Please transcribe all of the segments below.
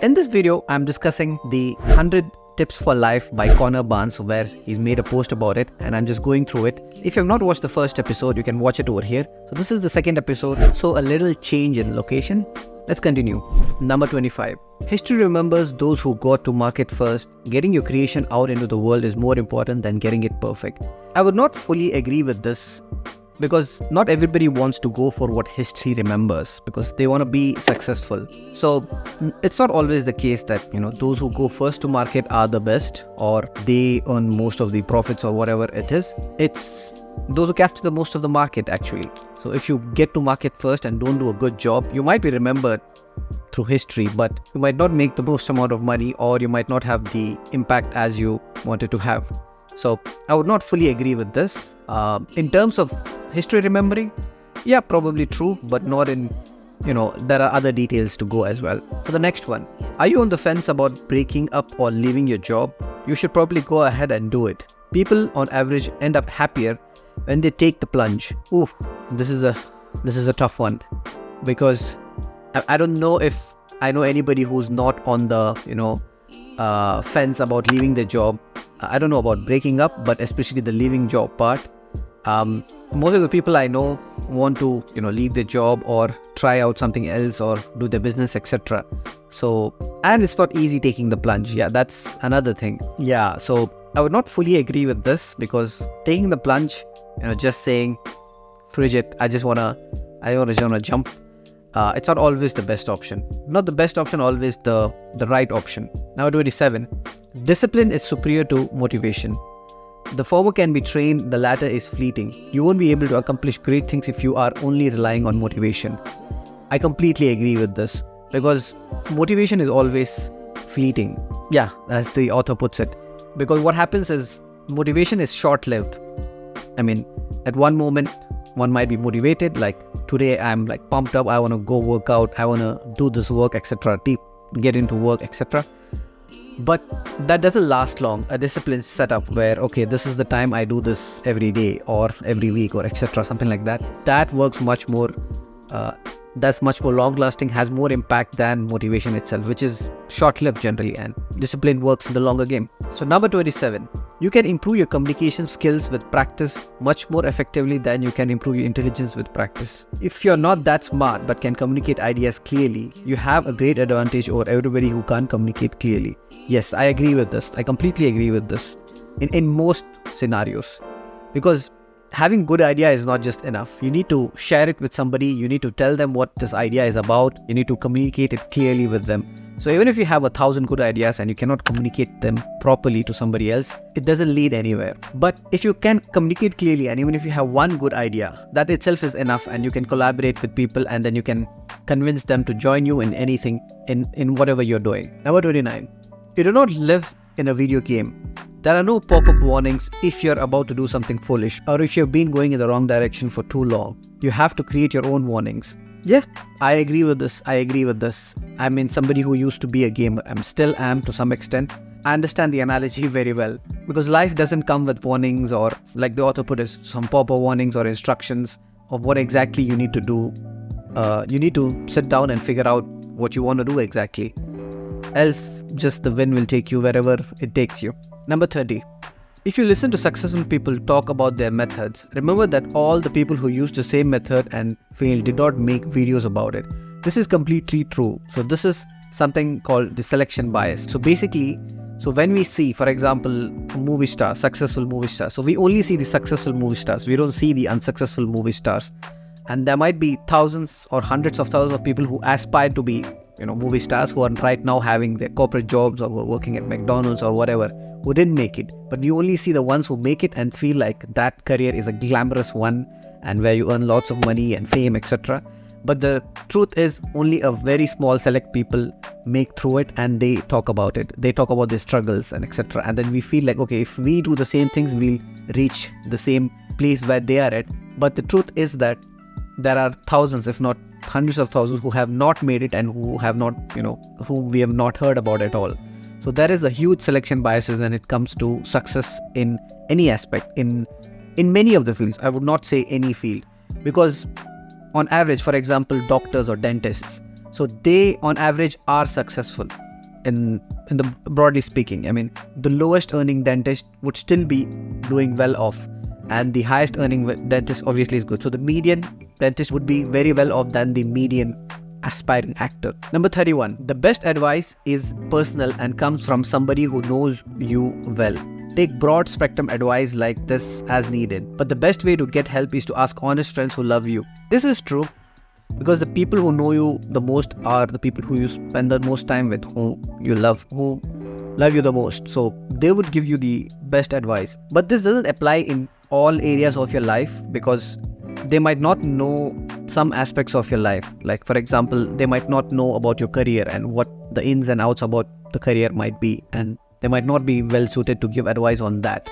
In this video, I'm discussing the 100 tips for life by Connor Barnes, where he's made a post about it, and I'm just going through it. If you have not watched the first episode, you can watch it over here. So this is the second episode, so a little change in location. Let's continue. Number 25. History remembers those who got to market first. Getting your creation out into the world is more important than getting it perfect. I would not fully agree with this, because not everybody wants to go for what history remembers because they want to be successful. So it's not always the case that those who go first to market are the best or they earn most of the profits or whatever it is. It's those who capture the most of the market actually. So if you get to market first and don't do a good job, you might be remembered through history, but you might not make the most amount of money, or you might not have the impact as you wanted to have. So I would not fully agree with this. In terms of history remembering, yeah, probably true, but not in, there are other details to go as well. For the next one, are you on the fence about breaking up or leaving your job? You should probably go ahead and do it. People on average end up happier when they take the plunge. Ooh, this is a tough one, because I don't know if I know anybody who's not on the, fence about leaving their job. I don't know about breaking up, but especially the leaving job part. Most of the people I know want to, leave their job or try out something else or do their business, etc. So, and it's not easy taking the plunge. Yeah, that's another thing. Yeah, so I would not fully agree with this, because taking the plunge, just saying, Frigid, I just wanna jump. It's not always the best option. Not the best option, always the right option. Now 27. Discipline is superior to motivation. The former can be trained, the latter is fleeting. You won't be able to accomplish great things if you are only relying on motivation. I completely agree with this, because motivation is always fleeting. Yeah, as the author puts it. Because what happens is motivation is short-lived. I mean, at one moment, one might be motivated, like today I'm like pumped up, I want to go work out, I want to do this work, etc. Get into work, etc. But that doesn't last long. A discipline setup where, okay, this is the time I do this every day or every week or etc. Something like that. That works much more, that's much more long lasting, has more impact than motivation itself, which is short-lived generally, and discipline works in the longer game. So number 27. You can improve your communication skills with practice much more effectively than you can improve your intelligence with practice. If you're not that smart but can communicate ideas clearly, you have a great advantage over everybody who can't communicate clearly. Yes, I agree with this. I completely agree with this in most scenarios, because having good idea is not just enough. You need to share it with somebody. You need to tell them what this idea is about. You need to communicate it clearly with them. So even if you have 1,000 good ideas and you cannot communicate them properly to somebody else, it doesn't lead anywhere. But if you can communicate clearly, and even if you have one good idea, that itself is enough, and you can collaborate with people, and then you can convince them to join you in anything, in whatever you're doing. Number 29. You do not live in a video game. There are no pop-up warnings if you're about to do something foolish, or if you've been going in the wrong direction for too long. You have to create your own warnings. Yeah, I agree with this. I mean, somebody who used to be a gamer, I still am to some extent. I understand the analogy very well, because life doesn't come with warnings, or like the author put it, some pop-up warnings or instructions of what exactly you need to do. You need to sit down and figure out what you want to do exactly. Else, just the wind will take you wherever it takes you. Number 30. If you listen to successful people talk about their methods, remember that all the people who used the same method and failed did not make videos about it. This is completely true. So this is something called the selection bias. So basically, when we see, for example, movie stars, successful movie stars, so we only see the successful movie stars. We don't see the unsuccessful movie stars. And there might be thousands or hundreds of thousands of people who aspire to be, movie stars, who are right now having their corporate jobs or who are working at McDonald's or whatever, who didn't make it. But we only see the ones who make it and feel like that career is a glamorous one and where you earn lots of money and fame, etc. But the truth is, only a very small select people make through it, and they talk about it. They talk about their struggles and etc. And then we feel like, okay, if we do the same things, we'll reach the same place where they are at. But the truth is that there are thousands, if not hundreds of thousands, who have not made it and who have not, whom we have not heard about at all. So there is a huge selection bias when it comes to success in any aspect, in many of the fields. I would not say any field, because on average, for example, doctors or dentists, so they on average are successful. in the broadly speaking. I mean, the lowest earning dentist would still be doing well off, and the highest earning dentist obviously is good. So the median dentist would be very well off than the median aspiring actor. Number 31. The best advice is personal and comes from somebody who knows you well. Take broad spectrum advice like this as needed, but the best way to get help is to ask honest friends who love you. This is true, because the people who know you the most are the people who you spend the most time with, who love you the most. So they would give you the best advice. But this doesn't apply in all areas of your life, because they might not know some aspects of your life. Like, for example, they might not know about your career and what the ins and outs about the career might be, and they might not be well suited to give advice on that.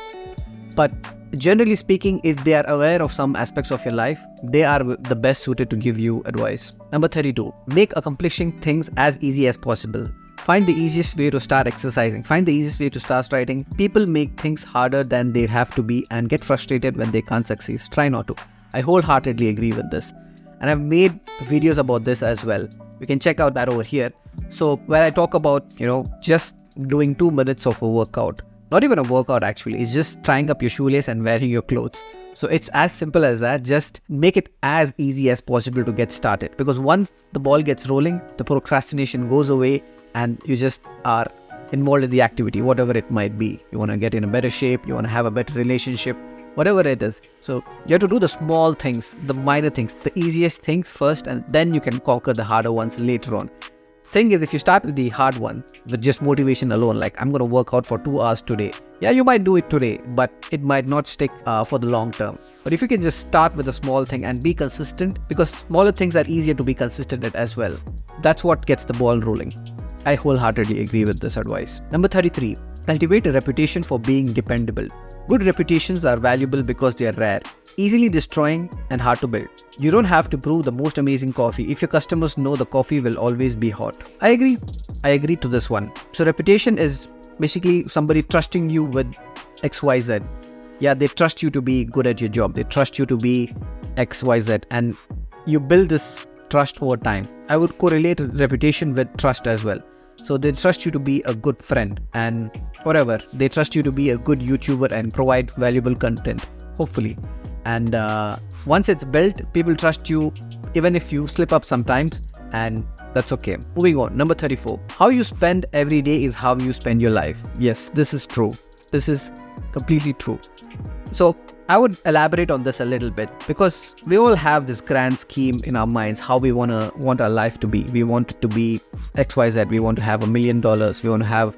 But generally speaking, if they are aware of some aspects of your life, they are the best suited to give you advice. Number 32. Make accomplishing things as easy as possible. Find the easiest way to start exercising. Find the easiest way to start writing. People make things harder than they have to be and get frustrated when they can't succeed. Try not to. I wholeheartedly agree with this. And I've made videos about this as well. You can check out that over here. So where I talk about, just doing 2 minutes of a workout. Not even a workout actually, it's just tying up your shoelace and wearing your clothes. So it's as simple as that. Just make it as easy as possible to get started. Because once the ball gets rolling, the procrastination goes away and you just are involved in the activity, whatever it might be. You want to get in a better shape, you want to have a better relationship, whatever it is. So you have to do the small things, the minor things, the easiest things first, and then you can conquer the harder ones later on. Thing is, if you start with the hard one, with just motivation alone, like I'm going to work out for 2 hours today. Yeah, you might do it today, but it might not stick for the long term. But if you can just start with a small thing and be consistent, because smaller things are easier to be consistent at as well. That's what gets the ball rolling. I wholeheartedly agree with this advice. Number 33. Cultivate a reputation for being dependable. Good reputations are valuable because they are rare, easily destroying, and hard to build. You don't have to brew the most amazing coffee if your customers know the coffee will always be hot. I agree to this one. So reputation is basically somebody trusting you with XYZ. Yeah, they trust you to be good at your job. They trust you to be XYZ, and you build this trust over time. I would correlate reputation with trust as well. So they trust you to be a good friend and whatever. They trust you to be a good YouTuber and provide valuable content, hopefully. And once it's built, people trust you even if you slip up sometimes, and that's okay. Moving on. Number 34. How you spend every day is how you spend your life. Yes, this is true. This is completely true. So I would elaborate on this a little bit, because we all have this grand scheme in our minds how we want our life to be. We want it to be XYZ. We want to have $1 million. We want to have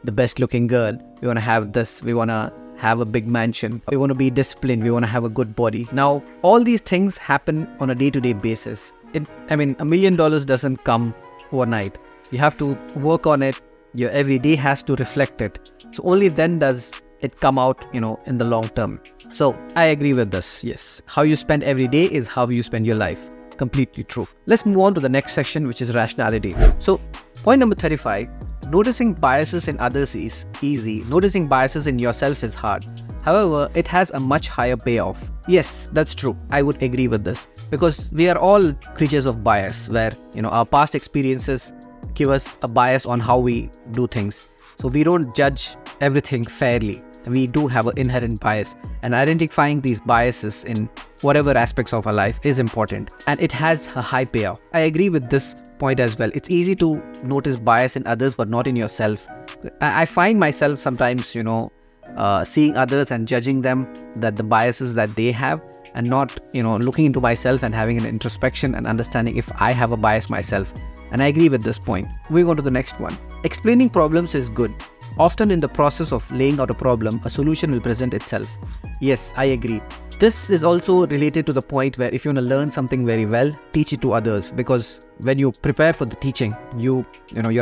the best looking girl. We want to have this. We want to have a big mansion. We want to be disciplined. We want to have a good body. Now, all these things happen on a day-to-day basis. $1 million doesn't come overnight. You have to work on it. Your every day has to reflect it. So only then does it come out, in the long term. So I agree with this. Yes. How you spend every day is how you spend your life. Completely true. Let's move on to the next section, which is rationality. So point number 35. Noticing biases in others is easy. Noticing biases in yourself is hard. However, it has a much higher payoff. Yes, that's true. I would agree with this, because we are all creatures of bias, where, our past experiences give us a bias on how we do things. So we don't judge everything fairly. We do have an inherent bias, and identifying these biases in whatever aspects of our life is important, and it has a high payoff. I agree with this point as well. It's easy to notice bias in others but not in yourself. I find myself sometimes, seeing others and judging them, that the biases that they have, and not, looking into myself and having an introspection and understanding if I have a bias myself. And I agree with this point. Moving on to the next one. Explaining problems is good. Often in the process of laying out a problem, a solution will present itself. Yes, I agree. This is also related to the point where if you want to learn something very well, teach it to others, because when you prepare for the teaching, you're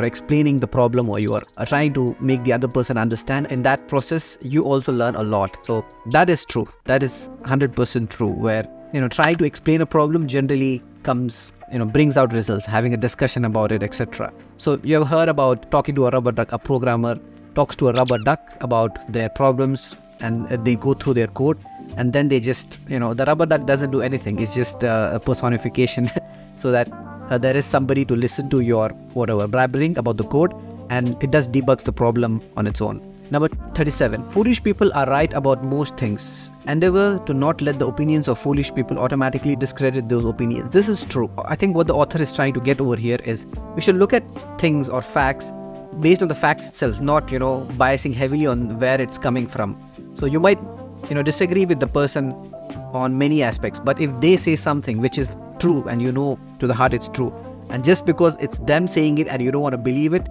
explaining the problem, or you are trying to make the other person understand. In that process, you also learn a lot. So that is true. That is 100% true, where, trying to explain a problem generally comes, brings out results, having a discussion about it, etc. So you have heard about talking to a rubber duck. A programmer talks to a rubber duck about their problems, and they go through their code, and then they just, the rubber duck doesn't do anything. It's just a personification so that there is somebody to listen to your whatever blabbering about the code, and it does debugs the problem on its own. Number 37. Foolish people are right about most things. Endeavor to not let the opinions of foolish people automatically discredit those opinions. This is true. I think what the author is trying to get over here is we should look at things or facts based on the facts itself, not, biasing heavily on where it's coming from. So you might, disagree with the person on many aspects, but if they say something which is true and to the heart it's true, and just because it's them saying it and you don't want to believe it,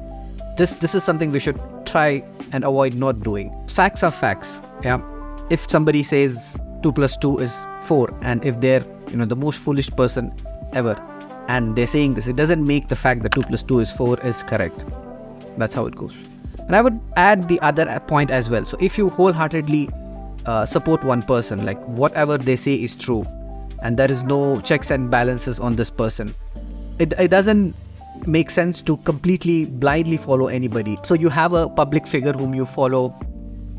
this is something we should try and avoid not doing. Facts are facts. Yeah. If somebody says 2 plus 2 is 4, and if they're the most foolish person ever and they're saying this, it doesn't make the fact that 2 plus 2 is 4 is correct. That's how it goes. And I would add the other point as well. So if you wholeheartedly support one person, like whatever they say is true, and there is no checks and balances on this person, it doesn't make sense to completely blindly follow anybody. So you have a public figure whom you follow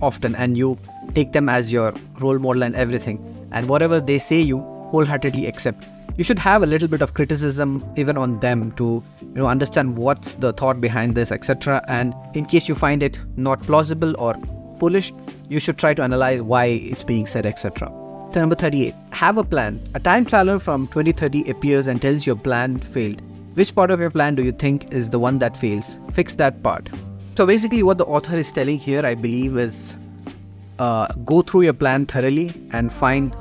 often and you take them as your role model and everything, and whatever they say you wholeheartedly accept. You should have a little bit of criticism even on them to understand what's the thought behind this, etc. And in case you find it not plausible or foolish, you should try to analyze why it's being said, etc. Number 38. Have a plan. A time traveler from 2030 appears and tells your plan failed. Which part of your plan do you think is the one that fails? Fix that part. So basically what the author is telling here, I believe, is go through your plan thoroughly and find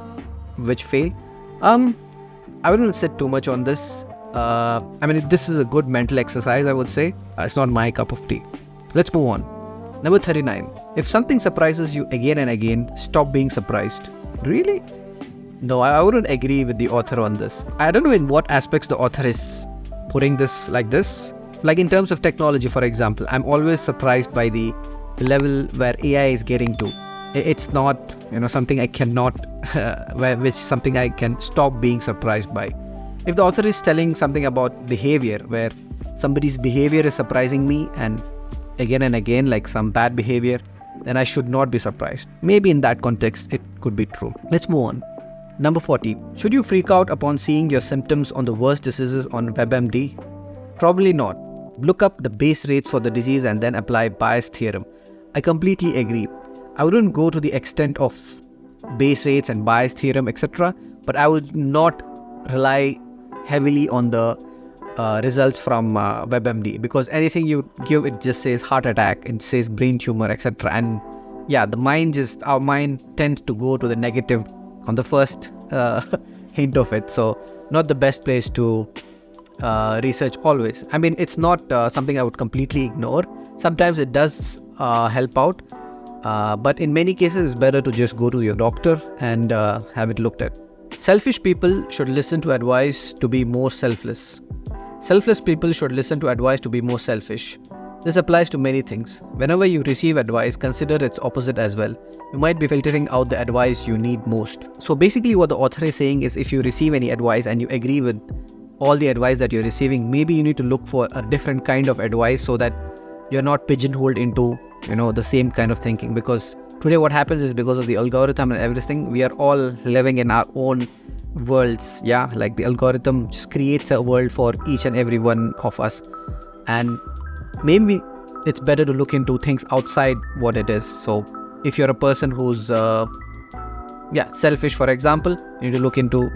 which fail. I wouldn't sit too much on this. This is a good mental exercise, I would say. It's not my cup of tea. Let's move on. Number 39. If something surprises you again and again, stop being surprised. Really? No, I wouldn't agree with the author on this. I don't know in what aspects the author is putting this like this. Like in terms of technology, for example, I'm always surprised by the level where AI is getting to. It's not, something I cannot, something I can stop being surprised by. If the author is telling something about behavior, where somebody's behavior is surprising me and again, like some bad behavior, then I should not be surprised. Maybe in that context, it could be true. Let's move on. Number 40. Should you freak out upon seeing your symptoms on the worst diseases on WebMD? Probably not. Look up the base rates for the disease and then apply Bayes' theorem. I completely agree. I wouldn't go to the extent of base rates and Bayes' theorem, etc. But I would not rely heavily on the results from WebMD, because anything you give, it just says heart attack, it says brain tumor, etc. And yeah, our mind tends to go to the negative on the first hint of it. So not the best place to research always. It's not something I would completely ignore. Sometimes it does help out, but in many cases it's better to just go to your doctor and have it looked at. Selfish people should listen to advice to be more selfless. Selfless people should listen to advice to be more selfish. This applies to many things. Whenever you receive advice, consider its opposite as well. You might be filtering out the advice you need most. So basically what the author is saying is, if you receive any advice and you agree with all the advice that you're receiving, maybe you need to look for a different kind of advice so that you're not pigeonholed into the same kind of thinking. Because today what happens is, because of the algorithm and everything, we are all living in our own worlds. Yeah, like the algorithm just creates a world for each and every one of us, and maybe it's better to look into things outside what it is. So if you're a person who's selfish, for example, you need to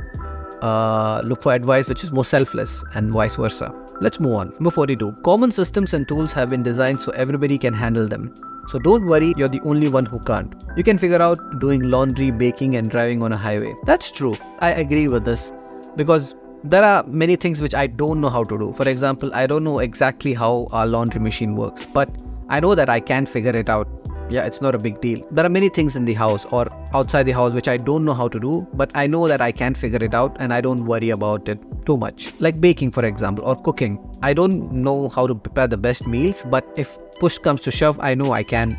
look for advice which is more selfless, and vice versa. Let's move on. Number 42. Common systems and tools have been designed so everybody can handle them. So don't worry, you're the only one who can't. You can figure out doing laundry, baking, and driving on a highway. That's true. I agree with this, because there are many things which I don't know how to do. For example, I don't know exactly how our laundry machine works, but I know that I can figure it out. Yeah, it's not a big deal. There are many things in the house or outside the house which I don't know how to do, but I know that I can figure it out and I don't worry about it too much. Like baking, for example, or cooking. I don't know how to prepare the best meals, but if push comes to shove, I know I can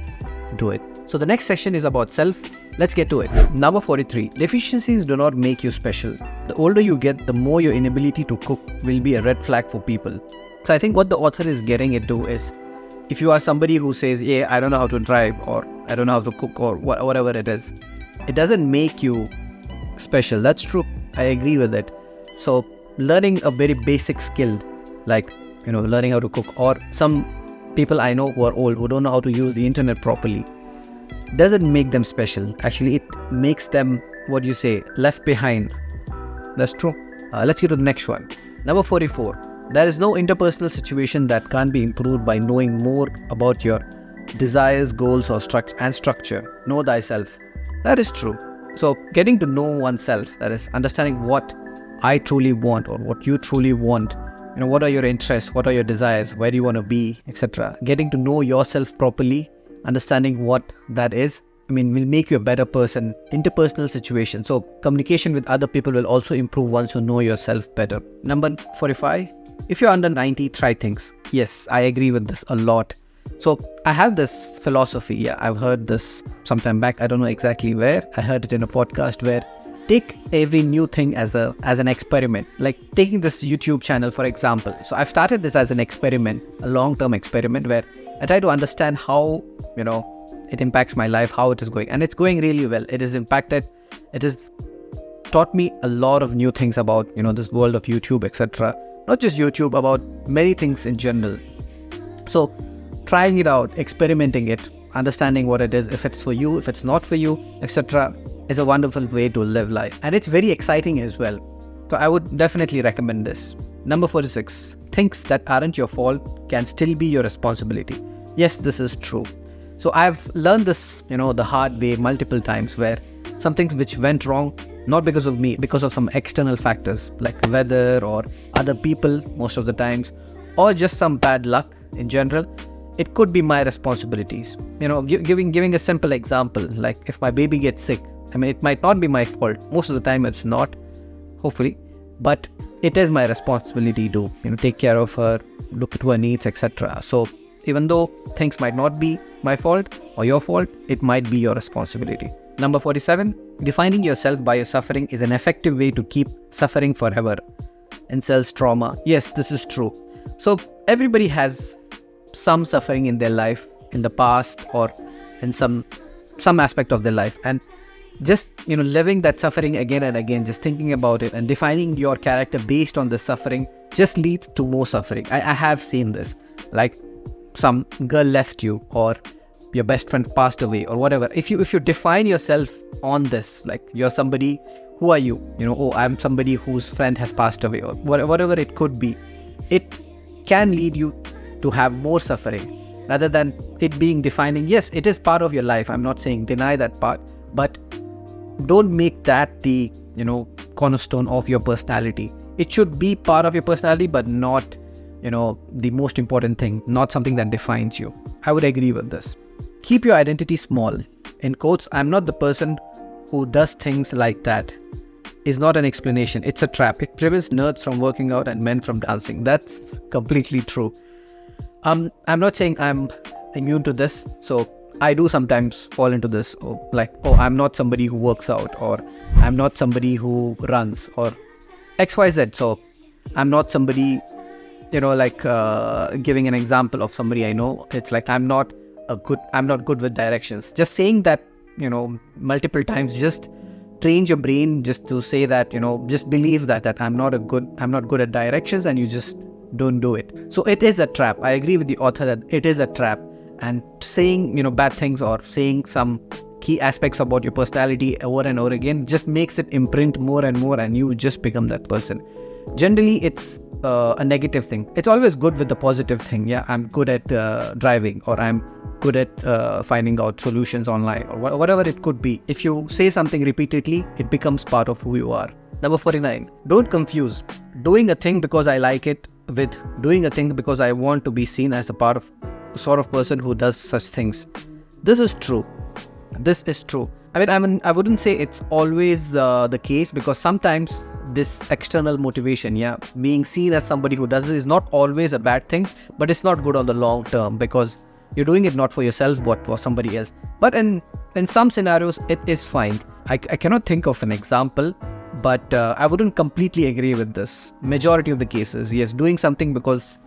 do it. So the next section is about self. Let's get to it. Number 43. Deficiencies do not make you special. The older you get, the more your inability to cook will be a red flag for people. So I think what the author is getting into is, if you are somebody who says, yeah, I don't know how to drive, or I don't know how to cook, or whatever it is, it doesn't make you special. That's true. I agree with it. So learning a very basic skill, like, learning how to cook, or some people I know who are old, who don't know how to use the internet properly, doesn't make them special. Actually, it makes them, left behind. That's true. Let's get to the next one. Number 44. There is no interpersonal situation that can't be improved by knowing more about your desires, goals, or structure. Know thyself. That is true. So getting to know oneself, that is understanding what I truly want or what you truly want. What are your interests? What are your desires? Where do you want to be, etc. Getting to know yourself properly, understanding what that is, will make you a better person. Interpersonal situation. So communication with other people will also improve once you know yourself better. Number 45. If you're under 90, try things. Yes, I agree with this a lot. So I have this philosophy. Yeah, I've heard this sometime back. I don't know exactly where. I heard it in a podcast where take every new thing as an experiment. Like taking this YouTube channel, for example. So I've started this as an experiment, a long-term experiment where I try to understand how, it impacts my life, how it is going. And it's going really well. It has taught me a lot of new things about, this world of YouTube, etc. Not just YouTube, about many things in general. So trying it out, experimenting it, understanding what it is, if it's for you, if it's not for you, etc. is a wonderful way to live life. And it's very exciting as well. So I would definitely recommend this. Number 46. Things that aren't your fault can still be your responsibility. Yes, this is true. So I've learned this, the hard way multiple times, where some things which went wrong, not because of me, because of some external factors like weather or other people most of the times, or just some bad luck in general, it could be my responsibilities. Giving a simple example, like if my baby gets sick, it might not be my fault. Most of the time it's not, hopefully, but it is my responsibility to, take care of her, look at her needs, etc. So even though things might not be my fault or your fault, it might be your responsibility. Number 47. Defining yourself by your suffering is an effective way to keep suffering forever. Incels trauma. Yes, this is true. So everybody has some suffering in their life, in the past or in some aspect of their life, and just living that suffering again and again, just thinking about it and defining your character based on the suffering just leads to more suffering. I have seen this, like some girl left you, or your best friend passed away, or whatever. If you define yourself on this, like you're somebody, who are you? I'm somebody whose friend has passed away, or whatever it could be, it can lead you to have more suffering rather than it being defining. Yes, it is part of your life. I'm not saying deny that part, but don't make that the cornerstone of your personality. It should be part of your personality, but not the most important thing, not something that defines you. I would agree with this. Keep your identity small. In quotes, I'm not the person who does things like that, is not an explanation. It's a trap. It prevents nerds from working out and men from dancing. That's completely true. I'm not saying I'm immune to this. So I do sometimes fall into this, I'm not somebody who works out, or I'm not somebody who runs, or XYZ. So I'm not somebody, giving an example of somebody I know. It's like I'm not good with directions. Just saying that, multiple times, just train your brain just to say that, just believe that I'm not good at directions, and you just don't do it. So it is a trap. I agree with the author that it is a trap. And saying, bad things or saying some key aspects about your personality over and over again just makes it imprint more and more, and you just become that person. Generally, it's a negative thing. It's always good with the positive thing. Yeah, I'm good at driving, or I'm good at finding out solutions online, or whatever it could be. If you say something repeatedly, it becomes part of who you are. Number 49. Don't confuse doing a thing because I like it with doing a thing because I want to be seen as the sort of person who does such things. This is true. This is true. I wouldn't say it's always the case, because sometimes this external motivation, being seen as somebody who does it, is not always a bad thing, but it's not good on the long term, because you're doing it not for yourself but for somebody else. But in some scenarios, it is fine. I cannot think of an example, but I wouldn't completely agree with this. Majority of the cases, yes, doing something because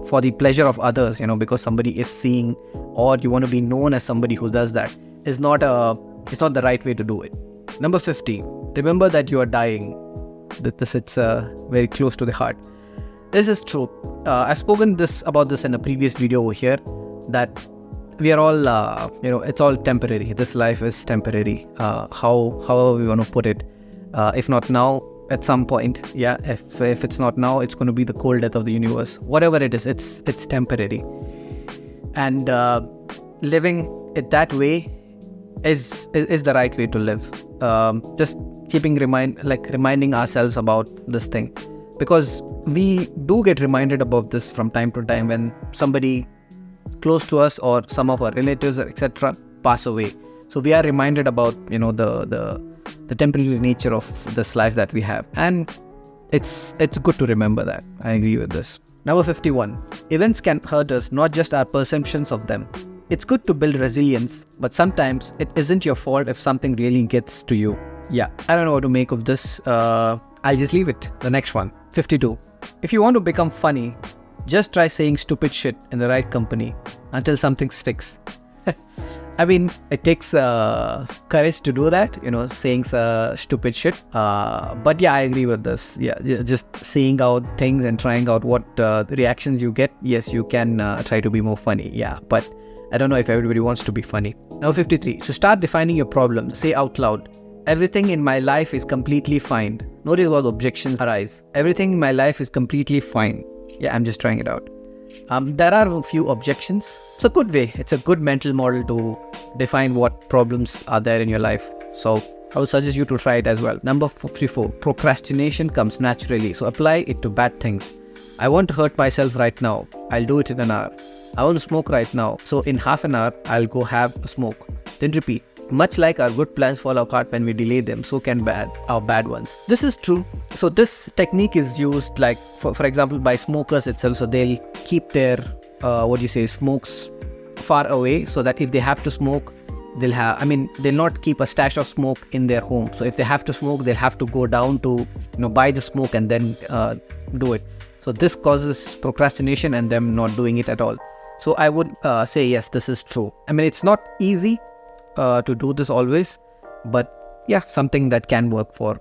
for the pleasure of others, because somebody is seeing, or you want to be known as somebody who does that, is not the right way to do it. Number 50. Remember that you are dying. This it's very close to the heart. This is true. I've spoken about this in a previous video over here, that we are all, it's all temporary. This life is temporary. However we want to put it. If not now, at some point, yeah. If it's not now, it's going to be the cold death of the universe. Whatever it is, it's temporary. And living it that way is the right way to live. Just reminding ourselves about this thing, because we do get reminded about this from time to time when somebody close to us or some of our relatives, etc., pass away. So we are reminded about the temporary nature of this life that we have, and it's good to remember that. I agree with this. Number 51. Events can hurt us, not just our perceptions of them. It's good to build resilience, but sometimes it isn't your fault if something really gets to you. Yeah, I don't know what to make of this. I'll just leave it. The next one. 52. If you want to become funny, just try saying stupid shit in the right company until something sticks. I mean, it takes courage to do that, saying stupid shit. But yeah, I agree with this. Yeah, just saying out things and trying out what reactions you get. Yes, you can try to be more funny. Yeah, but I don't know if everybody wants to be funny. Now 53. So start defining your problem. Say out loud, everything in my life is completely fine. Notice what objections arise. Everything in my life is completely fine. Yeah, I'm just trying it out. There are a few objections. It's a good way. It's a good mental model to define what problems are there in your life. So I would suggest you to try it as well. Number 54. Procrastination comes naturally. So apply it to bad things. I want to hurt myself right now. I'll do it in an hour. I want to smoke right now. So in half an hour, I'll go have a smoke. Then repeat. Much like our good plans fall apart when we delay them, so can our bad ones. This is true. So this technique is used like, for example, by smokers itself. So they'll keep their, smokes far away, so that if they have to smoke, they'll not keep a stash of smoke in their home. So if they have to smoke, they'll have to go down to, buy the smoke and then do it. So this causes procrastination and them not doing it at all. So I would say, yes, this is true. It's not easy to do this always, but yeah, something that can work for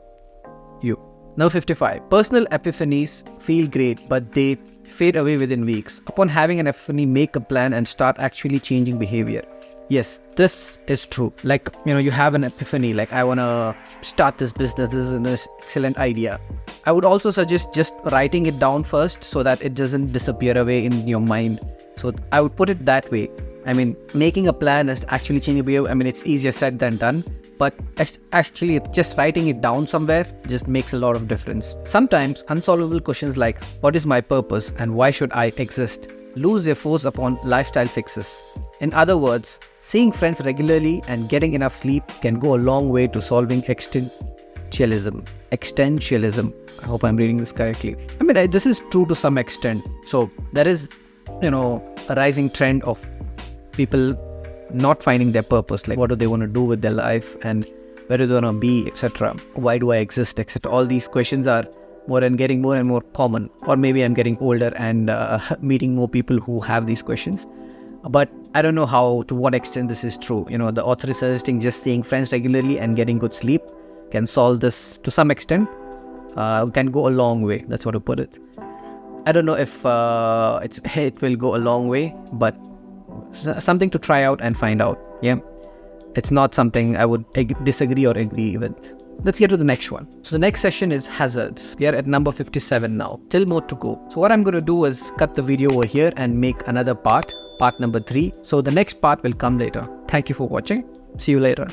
you. Now 55. Personal epiphanies feel great, but they fade away within weeks. Upon having an epiphany, make a plan and start actually changing behavior. Yes, this is true. Like, you have an epiphany, like, I want to start this business. This is an excellent idea. I would also suggest just writing it down first so that it doesn't disappear away in your mind. So I would put it that way. Making a plan is actually changing behavior. It's easier said than done, but actually just writing it down somewhere just makes a lot of difference. Sometimes unsolvable questions like, what is my purpose and why should I exist, lose their force upon lifestyle fixes. In other words, seeing friends regularly and getting enough sleep can go a long way to solving existentialism. I hope I'm reading this correctly. This is true to some extent. So there is, a rising trend of people not finding their purpose, like what do they want to do with their life and where do they want to be, etc. Why do I exist, etc. All these questions are getting more and more common, or maybe I'm getting older and meeting more people who have these questions. But I don't know to what extent this is true. The author is suggesting just seeing friends regularly and getting good sleep can solve this to some extent, can go a long way. That's what to put it. I don't know if it will go a long way, but something to try out and find out. Yeah, it's not something I would disagree or agree with. Let's get to the next one. So the next session is hazards. We are at number 57 now. Still more to go. So what I'm going to do is cut the video over here and make another part number 3. So the next part will come later. Thank you for watching. See you later.